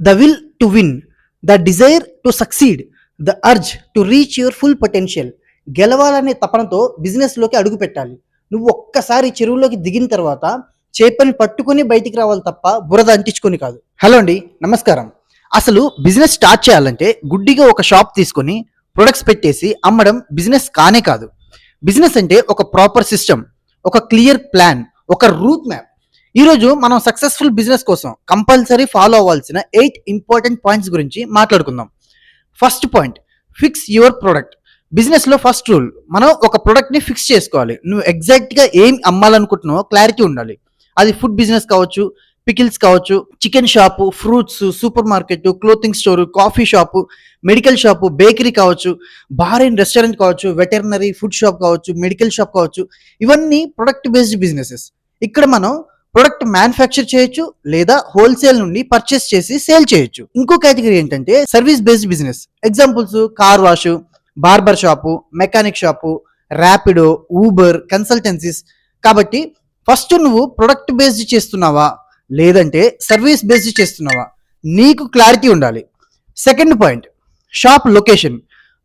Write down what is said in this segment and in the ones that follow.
The will to win, the desire to succeed, the urge to reach your full potential. గెలవాలనే తపనతో బిజినెస్లోకి అడుగు పెట్టాలి. నువ్వు ఒక్కసారి చెరువులోకి దిగిన తర్వాత చేపని పట్టుకుని బయటికి రావాలి తప్ప బురద అంటించుకొని కాదు. హలో అండి, నమస్కారం. అసలు బిజినెస్ స్టార్ట్ చేయాలంటే గుడ్డిగా ఒక షాప్ తీసుకొని ప్రొడక్ట్స్ పెట్టేసి అమ్మడం బిజినెస్ కానే కాదు. బిజినెస్ అంటే ఒక ప్రాపర్ సిస్టమ్, ఒక క్లియర్ ప్లాన్, ఒక రూట్ మ్యాప్. ఈరోజు మనం సక్సెస్ఫుల్ బిజినెస్ కోసం కంపల్సరీ ఫాలో అవ్వాల్సిన 8 ఇంపార్టెంట్ పాయింట్స్ గురించి మాట్లాడుకుందాం. First point, fix your product. బిజినెస్లో ఫస్ట్ రూల్, మనం ఒక ప్రొడక్ట్ని ఫిక్స్ చేసుకోవాలి. నువ్వు ఎగ్జాక్ట్గా ఏం అమ్మాలనుకుంటున్నావో క్లారిటీ ఉండాలి. అది ఫుడ్ బిజినెస్ కావచ్చు, పికిల్స్ కావచ్చు, chicken shop, fruits, super market, clothing store, coffee shop, medical shop, bakery కావచ్చు, బార్ అండ్ రెస్టారెంట్ కావచ్చు, వెటర్నరీ, ఫుడ్ షాప్ కావచ్చు, మెడికల్ షాప్ కావచ్చు. ఇవన్నీ ప్రొడక్ట్ బేస్డ్ బిజినెసెస్. ఇక్కడ మనం ప్రొడక్ట్ మ్యానుఫ్యాక్చర్ చేయొచ్చు లేదా హోల్సేల్ నుండి పర్చేస్ చేసి సేల్ చేయొచ్చు. ఇంకో కేటగిరీ ఏంటంటే service based business. Examples car wash, barber shop, mechanic shop, Rapido, Uber, consultancies. కాబట్టి ఫస్ట్ నువ్వు ప్రొడక్ట్ బేస్డ్ చేస్తున్నావా లేదంటే సర్వీస్ బేస్డ్ చేస్తున్నావా, నీకు క్లారిటీ ఉండాలి. Second point, shop location.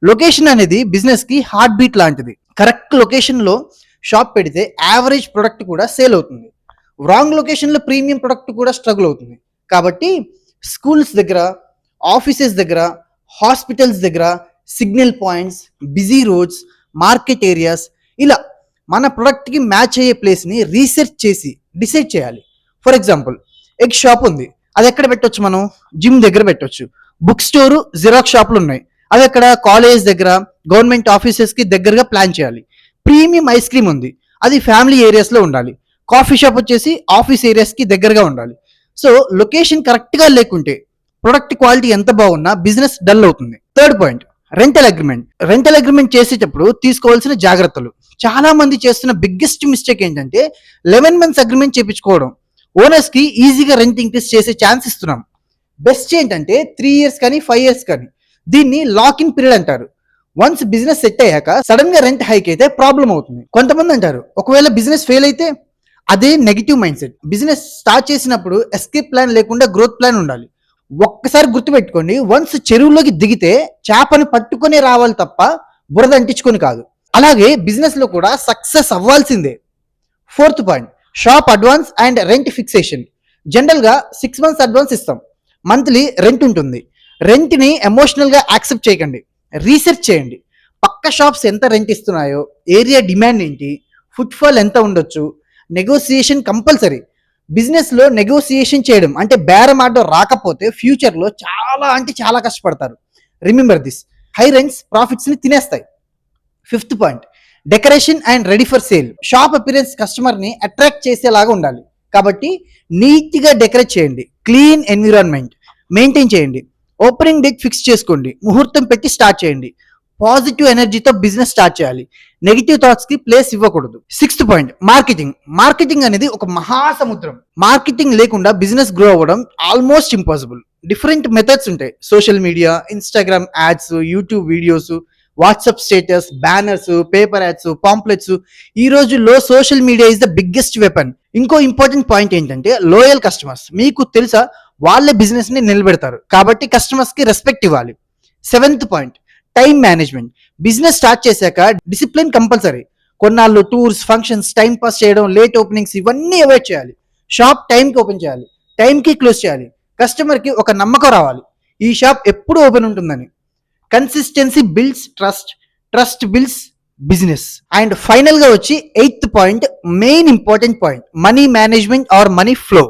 Location అనేది బిజినెస్ కి హార్ట్ బీట్ లాంటిది. కరెక్ట్ లొకేషన్ లో షాప్ పెడితే యావరేజ్ ప్రొడక్ట్ కూడా సేల్ అవుతుంది. రాంగ్ లొకేషన్ లో ప్రీమియం ప్రొడక్ట్ కూడా స్ట్రగుల్ అవుతుంది. కాబట్టి స్కూల్స్ దగ్గర, ఆఫీసెస్ దగ్గర, హాస్పిటల్స్ దగ్గర, signal points, busy roads, market areas, ఇలా మన ప్రొడక్ట్కి మ్యాచ్ అయ్యే ప్లేస్ని రీసెర్చ్ చేసి డిసైడ్ చేయాలి. ఫర్ ఎగ్జాంపుల్, ఎగ్ షాప్ ఉంది, అది ఎక్కడ పెట్టొచ్చు? మనం జిమ్ దగ్గర పెట్టొచ్చు. బుక్ స్టోరు, జిరాక్స్ షాపులు ఉన్నాయి, అది ఎక్కడ? కాలేజ్ దగ్గర, గవర్నమెంట్ ఆఫీసెస్కి దగ్గరగా ప్లాన్ చేయాలి. ప్రీమియం ఐస్ క్రీమ్ ఉంది, అది ఫ్యామిలీ ఏరియాస్లో ఉండాలి. కాఫీ షాప్ వచ్చేసి ఆఫీస్ ఏరియాస్కి దగ్గరగా ఉండాలి. సో లొకేషన్ కరెక్ట్గా లేకుంటే ప్రొడక్ట్ క్వాలిటీ ఎంత బాగున్నా బిజినెస్ డల్ అవుతుంది. Third point, rental agreement. Rental agreement చేసేటప్పుడు తీసుకోవాల్సిన జాగ్రత్తలు. చాలా మంది చేస్తున్న బిగ్గెస్ట్ మిస్టేక్ ఏంటంటే 11 months అగ్రిమెంట్ చేయించుకోవడం. ఓనర్స్ కి ఈజీగా రెంట్ ఇంక్రీస్ చేసే ఛాన్స్ ఇస్తున్నాం. బెస్ట్ ఏంటంటే 3 years కానీ 5 years కానీ. దీన్ని లాక్ ఇన్ పీరియడ్ అంటారు. వన్స్ బిజినెస్ సెట్ అయ్యాక సడన్ గా రెంట్ హైక్ అయితే ప్రాబ్లం అవుతుంది. కొంతమంది అంటారు ఒకవేళ బిజినెస్ ఫెయిల్ అయితే, అదే negative mind set. Business start చేసినప్పుడు ఎస్కేప్ ప్లాన్ లేకుండా గ్రోత్ ప్లాన్ ఉండాలి. ఒక్కసారి గుర్తుపెట్టుకోండి, వన్స్ చెరువులోకి దిగితే చేపని పట్టుకొని రావాలి తప్ప బురద అంటించుకొని కాదు. అలాగే బిజినెస్ లో కూడా సక్సెస్ అవ్వాల్సిందే. Fourth point, shop advance and rent fixation. General గా 6 months అడ్వాన్స్ ఇస్తాం, మంత్లీ రెంట్ ఉంటుంది. రెంట్ ని ఎమోషనల్ గా యాక్సెప్ట్ చేయకండి, రీసెర్చ్ చేయండి. పక్క షాప్స్ ఎంత రెంట్ ఇస్తున్నాయో, ఏరియా డిమాండ్ ఏంటి, ఫుట్ ఫాల్ ఎంత ఉండొచ్చు. Negotiation compulsory. బిజినెస్ లో నెగోసియేషన్ చేయడం అంటే బేరం ఆడడం రాకపోతే ఫ్యూచర్ లో చాలా అంటే చాలా కష్టపడతారు. Remember this, high rents profits ని తినేస్తాయి. Fifth point, decoration and ready for sale. Shop appearance customer ని అట్రాక్ట్ చేసేలాగా ఉండాలి. కాబట్టి నీట్ గా డెకరేట్ చేయండి, క్లీన్ ఎన్విరాన్మెంట్ మెయింటైన్ చేయండి, ఓపెనింగ్ డేట్ ఫిక్స్ చేసుకోండి, ముహూర్తం పెట్టి స్టార్ట్ చేయండి. పాజిటివ్ ఎనర్జీతో బిజినెస్ స్టార్ట్ చేయాలి, నెగిటివ్ థాట్స్ కి ప్లేస్ ఇవ్వకూడదు. Sixth point, marketing. మార్కెటింగ్ అనేది ఒక మహాసముద్రం. మార్కెటింగ్ లేకుండా బిజినెస్ గ్రో అవ్వడం ఆల్మోస్ట్ ఇంపాసిబుల్. డిఫరెంట్ మెథడ్స్ ఉంటాయి. Social media, Instagram ads, YouTube videos, WhatsApp status, banners, paper ads, pamphlets. ఈ రోజుల్లో social media is the biggest weapon. ఇంకో ఇంపార్టెంట్ పాయింట్ ఏంటంటే లోయల్ కస్టమర్స్. మీకు తెలుసా, వాళ్ళే బిజినెస్ ని నిలబెడతారు. కాబట్టి కస్టమర్స్ కి రెస్పెక్ట్ ఇవ్వాలి. Seventh point, time management. Business start చేశాక డిసిప్లిన్ కంపల్సరీ. కొన్నాళ్ళు టూర్స్, ఫంక్షన్స్, టైం పాస్ చేయడం, లేట్ ఓపెనింగ్స్ ఇవన్నీ అవాయిడ్ చేయాలి. షాప్ టైంకి ఓపెన్ చేయాలి, టైంకి క్లోజ్ చేయాలి. కస్టమర్కి ఒక నమ్మకం రావాలి, ఈ షాప్ ఎప్పుడు ఓపెన్ ఉంటుందని. Consistency builds trust, trust builds business. And final గా వచ్చి 8th point, main important point, money management or money flow.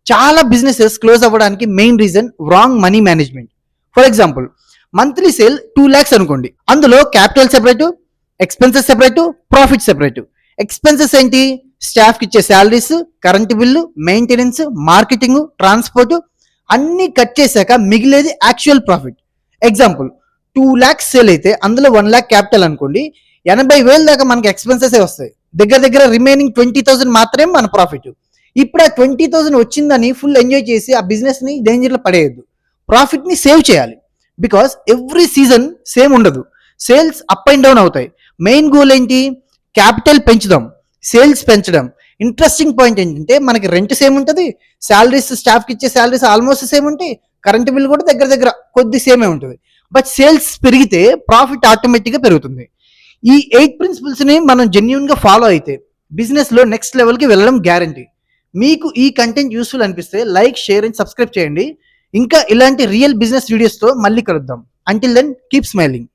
చాలా బిజినెసెస్ క్లోజ్ అవ్వడానికి main reason wrong money management. For example, monthly sale 2 lakhs అనుకోండి, అందులో capital separate, expenses separate, profit separate. Expenses ఏంటి? స్టాఫ్కి ఇచ్చే salaries, current bill, maintenance, marketing, transport అన్ని cut చేశాక మిగిలేది actual profit. Example, 2 lakhs sale అయితే అందులో 1 lakh క్యాపిటల్ అనుకోండి, 80,000 దాకా మనకి ఎక్స్పెన్సెస్ వస్తాయి. దగ్గర దగ్గర రిమైనింగ్ 20,000 మాత్రమే మన ప్రాఫిట్. ఇప్పుడు ఆ 20,000 వచ్చిందని ఫుల్ ఎంజాయ్ చేసి ఆ బిజినెస్ ని డేంజర్ లో పడేయద్దు. ప్రాఫిట్ ని సేవ్ చేయాలి. బికాస్ ఎవ్రీ సీజన్ సేమ్ ఉండదు, సేల్స్ అప్ అండ్ డౌన్ అవుతాయి. మెయిన్ గోల్ ఏంటి? క్యాపిటల్ పెంచుదాం, సేల్స్ పెంచడం. ఇంట్రెస్టింగ్ పాయింట్ ఏంటంటే మనకి రెంట్ సేమ్ ఉంటుంది, శాలరీస్, స్టాఫ్కి ఇచ్చే శాలరీస్ ఆల్మోస్ట్ సేమ్ ఉంటాయి, కరెంట్ బిల్ కూడా దగ్గర దగ్గర కొద్ది సేమే ఉంటుంది. బట్ సేల్స్ పెరిగితే ప్రాఫిట్ ఆటోమేటిక్గా పెరుగుతుంది. ఈ 8 ప్రిన్సిపల్స్ని మనం జెన్యున్గా ఫాలో అయితే బిజినెస్లో నెక్స్ట్ లెవెల్కి వెళ్ళడం గ్యారంటీ. మీకు ఈ కంటెంట్ యూస్ఫుల్ అనిపిస్తే లైక్, షేర్ అండ్ సబ్స్క్రైబ్ చేయండి. ఇంకా ఇలాంటి రియల్ బిజినెస్ వీడియోస్తో మళ్ళీ కలుద్దాం. Until then keep smiling.